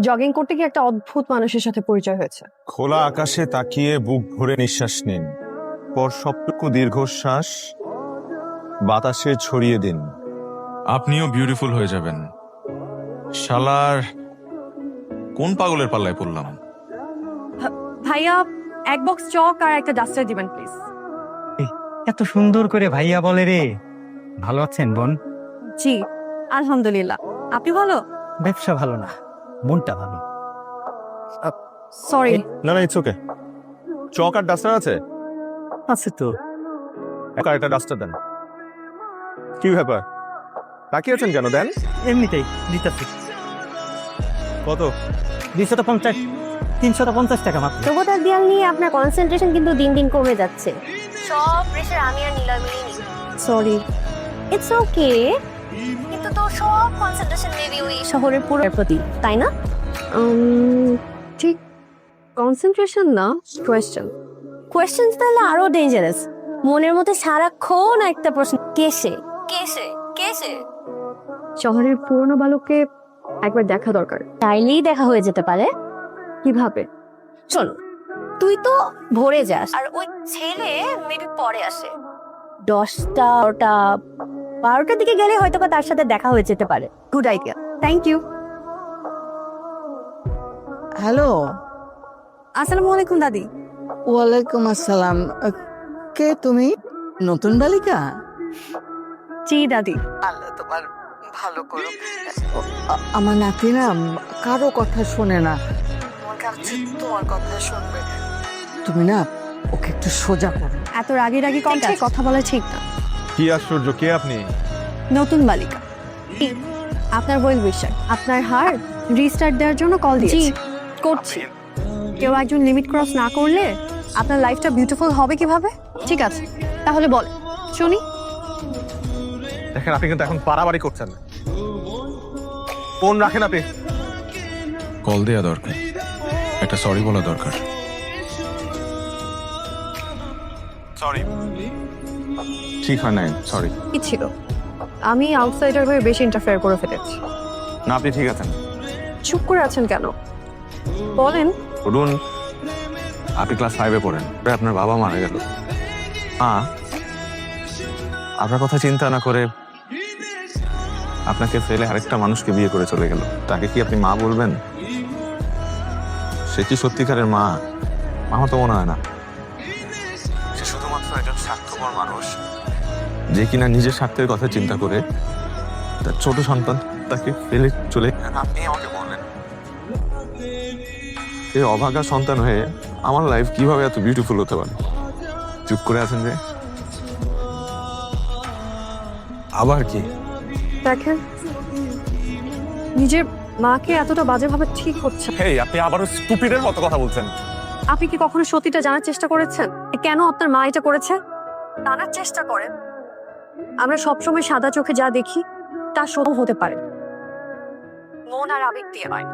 Jogging করতে গিয়ে একটা অদ্ভুত মানুষের সাথে পরিচয় হয়েছে। খোলা আকাশে তাকিয়ে বুক ভরে নিঃশ্বাস নিন, পর সবটুকু দীর্ঘশ্বাস বাতাসে ছড়িয়ে দিন। আপনিও বিউটিফুল হয়ে যাবেন। শালার কোন পাগলের পাল্লায় পড়লাম? ভাইয়া এক বক্স চক আর একটা ডাস্টার দিবেন প্লিজ। এত সুন্দর করে ভাইয়া বলে রে। ভালো আছেন বোন? জি আলহামদুলিল্লাহ, আপনি ভালো? ব্যবসা ভালো না, মনটা ভালো। সরি। না না, it's okay. Chak R duster আছে? আছে তো। একটা ডাস্টার দেন। কি ব্যাপার, তাকিয়ে আছেন কেন? দেন। এমনিতেই দিতেছি। কত? 250, 350 টাকা মাত্র। প্রবতার দেয়াল নিয়ে আপনার কনসেন্ট্রেশন কিন্তু দিন দিন কমে যাচ্ছে। সব প্রেশার আমি আর নিলয় মিলিয়ে নিই। সরি। ইটস ওকে, কিন্তু তো সব কনসেন্ট্রেশন মেবি ওই শহরের পুরো প্রতি, তাই না? ঠিক কনসেন্ট্রেশন না, কোয়েশ্চেন। কোয়েশ্চেন্স তাহলে আরো ডেঞ্জারাস। মনের মধ্যে সারাক্ষণ একটা প্রশ্ন, কেসে কেসে কেসে। শহরের পুরনো বালককে একবার দেখা দরকার। চাইলেই দেখা হয়ে যেতে পারে। কিভাবে? শোন, তুই তো ভোরে যাস আর ওই ছেলে মেবি পরে আসে। 10টা 12টার দিকে গেলে হয়তো বা তার সাথে দেখা হয়ে যেতে পারে। Good idea, thank you. Hello. আসসালামু আলাইকুম দাদি। ওয়ালাইকুম আসসালাম। কে তুমি? নতুন বালিকা? জি দাদি। আল্লাহ তোমার ভালো করুক। আমার নাতি না কারো কথা শোনে না, তোমার কথা শুনবে। তুমি না ওকে একটু সোজা করো। এত রাগি রাগি কণ্ঠে কথা বলা ঠিক না। কি আশ্চর্য, কে আপনি? নতুন বালিকা। আপনার ওয়েল উইশার। আপনার হার্ট রিস্টার্ট দেওয়ার জন্য কল দিয়েছি। করছি। কেউ একজন লিমিট ক্রস না করলে আপনার লাইফটা বিউটিফুল হবে কিভাবে? ঠিক আছে, তাহলে বল শুনি। দেখেন, আপনি কিন্তু এখন বাড়াবাড়ি করছেন। ফোন রাখেন আপনি। কল দেয়া দরকার, একটা সরি বলা দরকার। সরি। ঠিক হয় নাই, সরি। কি ছিল? আমি আউটসাইডার হয়ে বেশি ইন্টারফেয়ার করে ফেলেছি। না, আপনি ঠিক আছেন। চুপ করে আছেন কেন? বলেন। বলুন। আপনি ক্লাস 5-এ পড়েন, আপনার বাবা মারা গেল। আপনার কথা চিন্তা না করে আপনাকে ফেলে আরেকটা মানুষকে বিয়ে করে চলে গেল। তাকে কি আপনি মা বলবেন? সে কি সত্যিকারের মা? মা তো মনে হয় না। সে শুধুমাত্র একজন স্বার্থপর মানুষ, যে কিনা নিজের স্বার্থের কথা চিন্তা করে তার ছোট সন্তান তাকে ফেলে চলে। আপনি আমাকে বলেন, এই অভাগা সন্তান হয়ে আমার লাইফ কিভাবে এত বিউটিফুল হতে পারে? চুপ করে আছেন যে। আবার কি? দেখেন, নিজের মাকে এতটা বাজে ভাবে ঠিক হচ্ছে। হেই, আপনি আবারও স্টুপিডের মতো কথা বলছেন। আপনি কি কখনো সত্যিটা জানার চেষ্টা করেছেন? কেন আপনার মা এটা করেছে জানার চেষ্টা করেন। আমরা সবসময় সাদা চোখে যা দেখি তা সত্য হতে পারে। মন আর আবেগ দিয়ে নয়,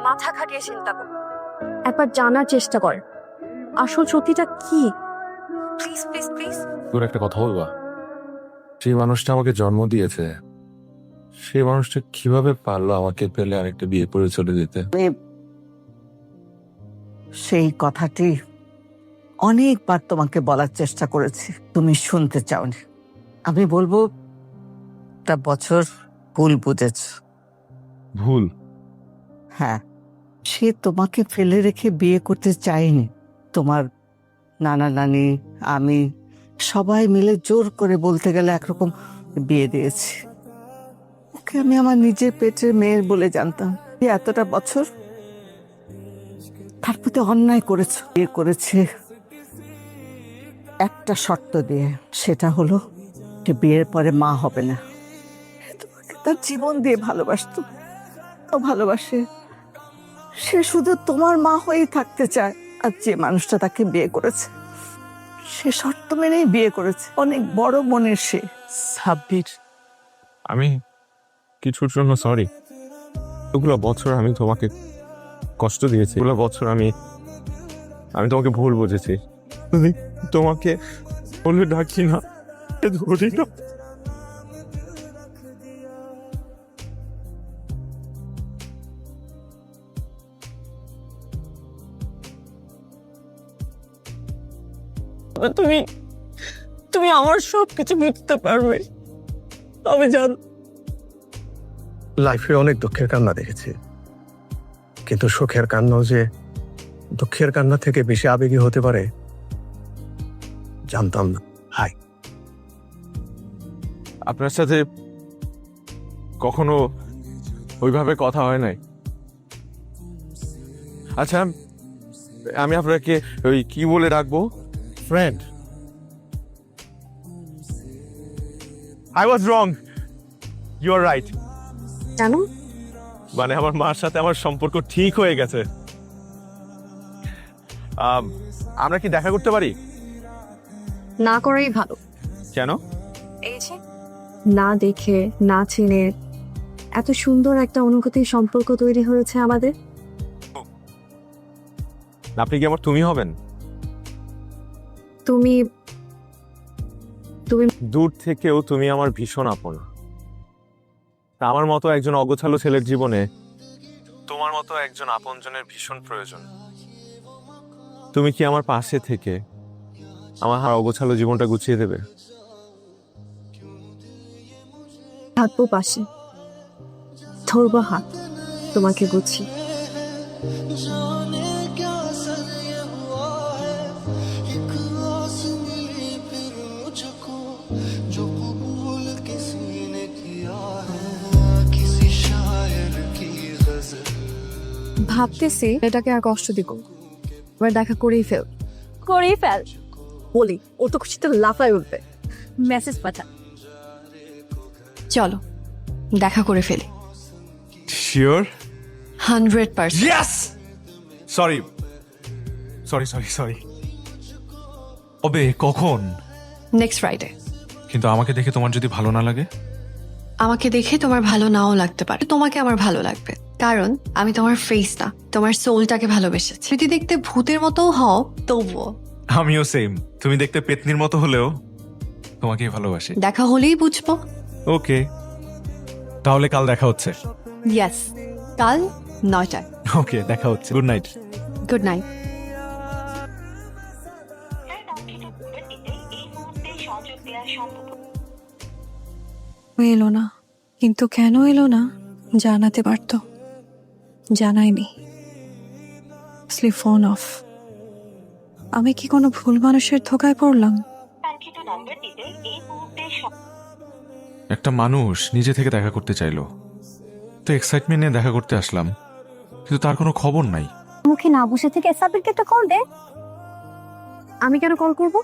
মাথা খাটিয়ে চিন্তা করুন। একবার জানার চেষ্টা করেন আসল সত্যিটা কি। Please please please. তোর একটা কথা বলবা? সেই মানুষটা আমাকে জন্ম দিয়েছে, সেই মানুষটা কিভাবে পারলো আমাকে পেলে আরেকটা বিয়ে করে চলে যেতে? সেই কথাটি অনেকবার তোমাকে বলার চেষ্টা করেছি, তুমি শুনতে চাওনি। আমি বলবো, একটা বছর ভুল বুঝেছ। ভুল? হ্যাঁ, সে তোমাকে ফেলে রেখে বিয়ে করতে চায়নি। তোমার নানা নানি, আমি সবাই মিলে জোর করে বলতে গেলে একরকম বিয়ে দিয়েছি। ওকে আমি আমার নিজের পেটের মেয়ের বলে জানতাম। এতটা বছর তার প্রতি অন্যায় করেছ। বিয়ে করেছে একটা শর্ত দিয়ে, সেটা হলো যে বিয়ের পরে মা হবে না। তোমাকে তার জীবন দিয়ে ভালোবাসতো, ও ভালোবাসে। সে শুধু তোমার মা হয়েই থাকতে চায়। আর যে মানুষটা তাকে বিয়ে করেছে, সে শর্ত মেনেই বিয়ে করেছে। অনেক বড় মনের সে। সাব্বির, আমি কিছুর জন্য সরি। এগুলো বছর আমি তোমাকে কষ্ট দিয়েছি, এগুলো বছর আমি তোমাকে ভুল বুঝেছি। তোমাকে বলে ডাকি না, ধরি না। তুমি তুমি আমার সব কিছু বুঝতে পারবে। আমি জান লাইফে অনেক দুঃখের কান্না দেখেছি, কিন্তু সুখের কান্নাও যে দুঃখের কান্না থেকে বেশি আবেগী হতে পারে জানতাম না। হাই, আপনার সাথে কখনো ওইভাবে কথা হয় নাই। আচ্ছা, আমি আপনাকে ওই কি বলে রাখবো? Friend. I was wrong, you are right. জানো, মানে আমার মার সাথে আমার সম্পর্ক ঠিক হয়ে গেছে। আমরা কি দেখা করতে পারি? না করাই ভালো। কেন? এই যে না দেখে না চিনে এত সুন্দর একটা অনুভূতির সম্পর্ক তৈরি হয়েছে আমাদের। আপনি কি আমার তুমি হবেন? তুমি দূর থেকেও তুমি আমার ভীষণ আপন। তা আমার মতো একজন অগোছালো ছেলের জীবনে তোমার মতো একজন আপনজনের ভীষণ প্রয়োজন। তুমি কি আমার পাশে থেকে আমার অগোছালো জীবনটা গুছিয়ে দেবে? থাকবো পাশে, ধরবো হাত তোমাকে গুছিয়ে। ভাবতেছি এটাকে আর কষ্ট দিব, এবার দেখা করেই ফেল। করেই ফেল। বলি, ও তো খুশিতে লাফায় উঠবে। মেসেজ পাঠা। চলো দেখা করে ফেলি। Sure? 100%। Yes! Sorry sorry sorry sorry. কবে, কখন? Next Friday. কিন্তু আমাকে দেখে তোমার যদি ভালো না লাগে? আমাকে দেখে তোমার ভালো নাও লাগতে পারে, তোমাকে আমার ভালো লাগবে, কারণ আমি তোমার ফেস না, তোমার সোলটাকে ভালোবেসেছি। যদি দেখতে ভূতের মতো হও তবুও। আমিও সেম, তুমি দেখতে পেতনির মতো হলেও তোমাকেই ভালোবাসি। দেখা হলেই বুঝবো। ওকে, তাহলে কাল দেখা হচ্ছে। ইয়েস, কাল 9টায়। ওকে, দেখা হচ্ছে। Good night. Good night. এলো না, কিন্তু কেন এলো না জানাতে পারতো, জানায়নি। Sleep phone off. আমি কি কোনো ভুল মানুষের ধোকায় পড়লাম? একটা মানুষ নিজে থেকে দেখা করতে চাইলো, তো এক্সাইটমেন্ট নিয়ে দেখা করতে আসলাম, কিন্তু তার কোনো খবর নাই। মুখে না বসে থেকে সাবিরকে একটা কল দে। আমি কেন কল করব?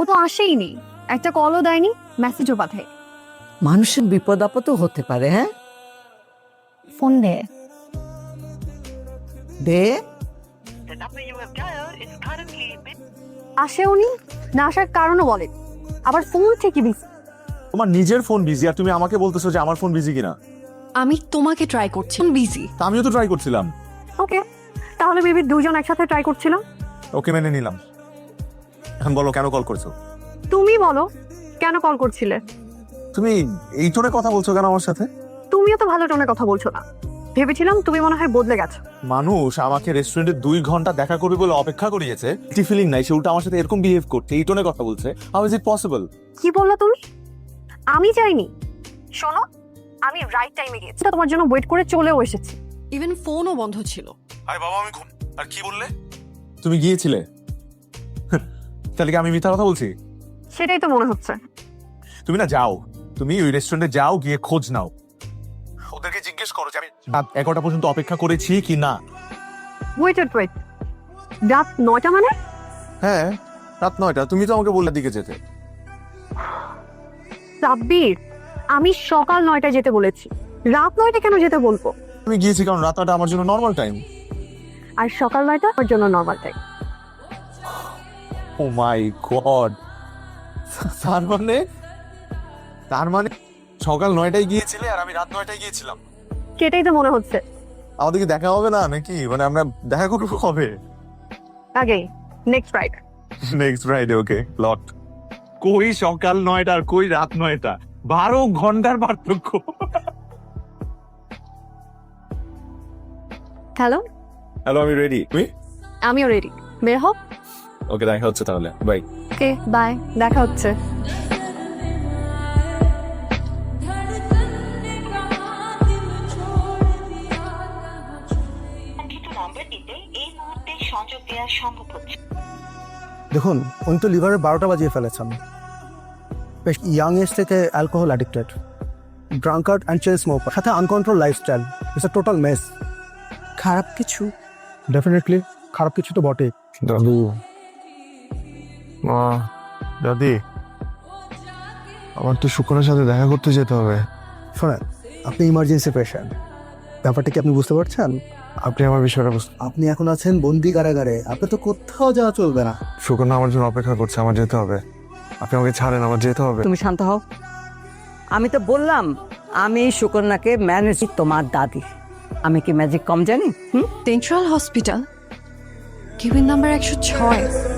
ও তো আসেইনি, একটা কলও দেয়নি, মেসেজও পাঠায়। মানুষের বিপদ আপদও হতে পারে। হ্যাঁ, ফোন দে। দে। আসে উনি, না আসার কারণও বলে, আবার ফোন থেকে বিজি। তোমার নিজের ফোন বিজি আর তুমি আমাকে বলতেছো যে আমার ফোন বিজি কিনা? আমি তোমাকে ট্রাই করছি, বিজি। তা আমিও তো ট্রাই করছিলাম। ওকে, তাহলে বেবি দুজন একসাথে ট্রাই করছিলাম। ওকে, মেনে নিলাম। এখন বলো কেন কল করছো? তুমি বলো কেন কল করছিলে? তুমি এই টোনে কথা বলছো কেন আমার সাথে? তুমিও তো ভালো টোনে কথা বলছো না। ভেবেছিলাম তুমি মনে হয় বদলে গেছো। মানুষ আমাকে রেস্টুরেন্টে 2 ঘন্টা দেখা করবে বলে অপেক্ষা করিয়েছে, কি ফিলিং নাই, সে উল্টা আমার সাথে এরকম বিহেভ করতে, এই টোনে কথা বলছে। How is it possible? কি বললা তুমি? আমি চাইনি। শোনো, আমি রাইট টাইমে গিয়েছি, তোমার জন্য ওয়েট করে চলেও এসেছি। ইভেন ফোনও বন্ধ ছিল। আরে বাবা, আমি ঘুম। আর কি বললে? তুমি গিয়েছিলে? তাহলে কি আমি মিথ্যা কথা বলছি? সেটাই তো মনে হচ্ছে। তুমি না যাও, তুমি ওই রেস্টুরেন্টে যাও, গিয়ে খোঁজ নাও, ওদেরকে জিজ্ঞেস করো যে আমি রাত 11টা পর্যন্ত অপেক্ষা করেছি কি না। ওয়েট, রাত 9টা মানে? হ্যাঁ, রাত 9টা। তুমি তো আমাকে বললে দিকে যেতে। সাব্বির, আমি সকাল 9টায় যেতে বলেছি, রাত 9টা কেন যেতে বলবো? আমি গিয়েছি কারণ রাত 9টা আমার জন্য নর্মাল টাইম, আর সকাল 9টা আমার জন্য নর্মাল টাইম। ও মাই গড! তার মানে সকাল 9টায় গিয়েছিলে আর আমি রাত 9টায় গিয়েছিলাম। সেটাই তো মনে হচ্ছে। আমাদেরকে দেখা হবে না নাকি? মানে আমরা দেখা করবো কবে? আগেই নেক্সট ফ্রাইডে। নেক্সট ফ্রাইডে, ওকে লট। কই সকাল 9টা আর কই রাত 9টা, 12 ঘন্টার পার্থক্য। হ্যালো, হ্যালো, আমি রেডি। তুই? আমিও রেডি, বের হও। ওকে, দেখা হচ্ছে তাহলে, বাই। ওকে বাই, দেখা হচ্ছে। দেখুন, উনি তো লিভারে 12টা বাজিয়ে ফেলেছেন। বেশ ইয়াং এজ থেকে alcohol addicted, drunkard and chain smoker, সাথে uncontrol lifestyle. It's a total mess. খারাপ কিছু? ডেফিনেটলি খারাপ কিছু তো বটেই। দাদু, মা, দাদি, আমার তো শুকনের সাথে দেখা করতে যেতে হবে। শোনেন, আপনি ইমার্জেন্সি পেশেন্ট, ব্যাপারটা কি আপনি বুঝতে পারছেন? আপনি আমার বিষয়টা বুঝতে। আপনি এখন আছেন বন্দি কারাগারে, আপনি তো কোথাও যাওয়া চলবে না। শুকনা আমার জন্য অপেক্ষা করছে, আমার যেতে হবে। আপনি আমাকে ছাড়েন, আমার যেতে হবে। তুমি শান্ত হও। আমি তো বললাম আমি সুকন্যাকে ম্যানেজ, তোমার দাদি। আমি কি ম্যাজিক কম জানি? Central hospital, cabin number 106।